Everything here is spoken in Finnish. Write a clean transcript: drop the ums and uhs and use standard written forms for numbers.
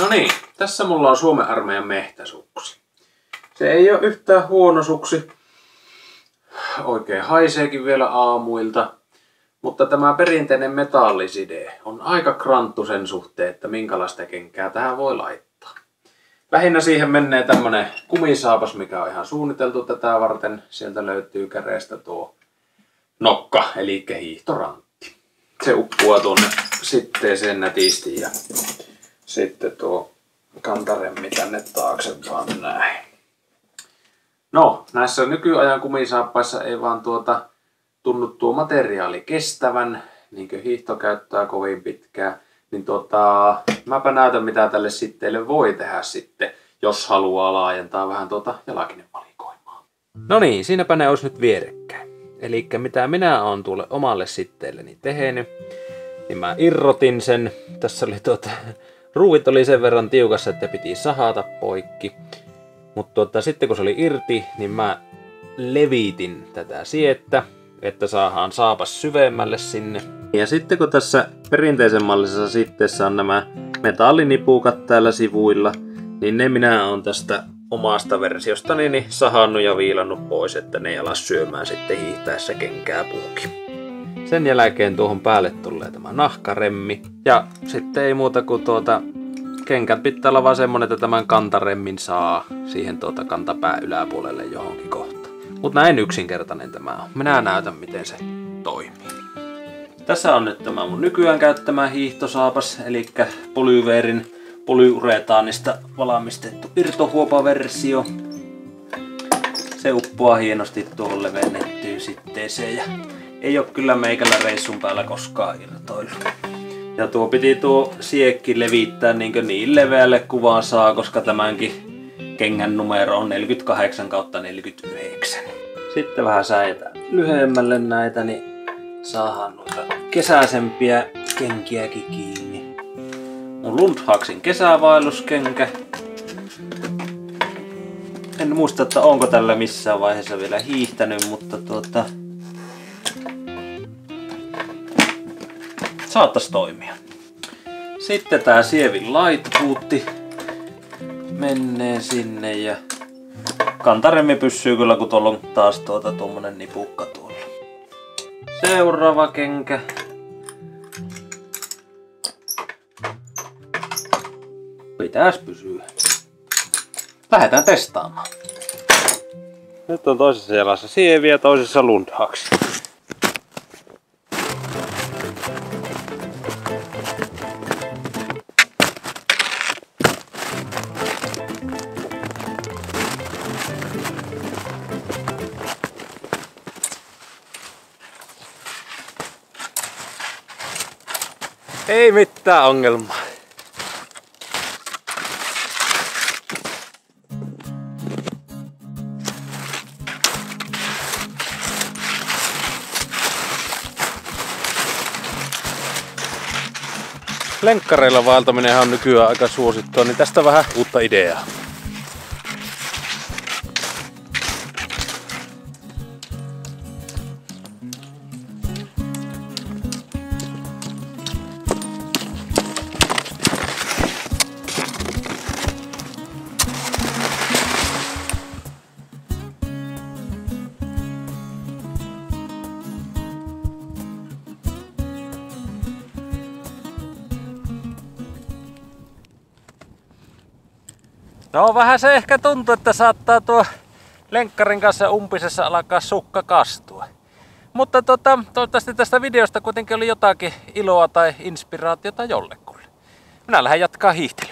No niin, tässä mulla on Suomen armeijan mehtäsuksi. Se ei ole yhtään huono suksi. Oikein haiseekin vielä aamuilta. Mutta tämä perinteinen metalliside on aika kranttu sen suhteen, että minkälaista kenkää tähän voi laittaa. Lähinnä siihen menee tämmönen kumisaapas, mikä on ihan suunniteltu tätä varten. Sieltä löytyy käreestä tuo nokka, eli hiihtorantti. Se uppuaa tuonne sitteeseen nätisti ja sitten tuo kantaremmi tänne taakse vaan näin. No, näissä nykyajan kumisaappaissa ei vaan tunnu tuo materiaali kestävän, niinkö hiihto käyttää kovin pitkään. Niin mäpä näytän mitä tälle sitteille voi tehdä sitten, jos haluaa laajentaa vähän jalkinevalikoimaa. No niin, siinäpä ne olisi nyt vierekkäin. Eli mitä minä oon tuolle omalle sitteelleni tehnyt, niin mä irrotin sen. Tässä oli ruuvit oli sen verran tiukassa, että piti sahata poikki. Mutta sitten kun se oli irti, niin mä levitin tätä siettä, että saadaan saapas syvemmälle sinne. Ja sitten kun tässä perinteisen mallisessa sitteessä on nämä metallinipukat täällä sivuilla, niin ne minä oon tästä omasta versiostani niin sahannut ja viilannut pois, että ne ei ala syömään sitten hiihtäessä kenkää puuki. Sen jälkeen tuohon päälle tulee tämä nahkaremmi. Ja sitten ei muuta kuin kenkät pitää olla vaan semmonen, että tämän kantaremmin saa siihen kantapää yläpuolelle johonkin kohtaan. Mutta näin yksinkertainen tämä on. Minä näytän miten se toimii. Tässä on nyt tämä mun nykyään käyttämä hiihtosaapas, eli Polyverin polyuretaanista valmistettu irtohuopaversio. Se uppoaa hienosti tuohon levennettyyn sitteeseen ja ei ole kyllä meikällä reissun päällä koskaan irtoillut. Ja piti tuo siekki levittää niin leveälle kuvaan saa, koska tämänkin kengän numero on 48/49. Sitten vähän säädetään lyhyemmälle näitä, niin saadaan noita kesäisempiä kenkiäkin kiinni. Mun Lundhaxin kesävaelluskenkä. En muista, että onko tällä missään vaiheessa vielä hiihtänyt, mutta saattais toimia. Sitten tää Sievin lightbootti menee sinne ja kantaremmi pysyy kyllä, kun tuolla on taas tuommoinen nipukka tuolla. Seuraava kenkä. Pitäis pysyä. Lähdetään testaamaan. Nyt on toisessa jalassa Sievi ja toisessa Lundhax. Ei mitään ongelmaa. Lenkkareilla vaeltaminen on nykyään aika suosittua, niin tästä vähän uutta ideaa. No vähän se ehkä tuntuu, että saattaa tuo lenkkarin kanssa umpisessa alkaa sukka kastua. Mutta toivottavasti tästä videosta kuitenkin oli jotakin iloa tai inspiraatiota jollekulle. Minä lähden jatkaa hiihtelyä.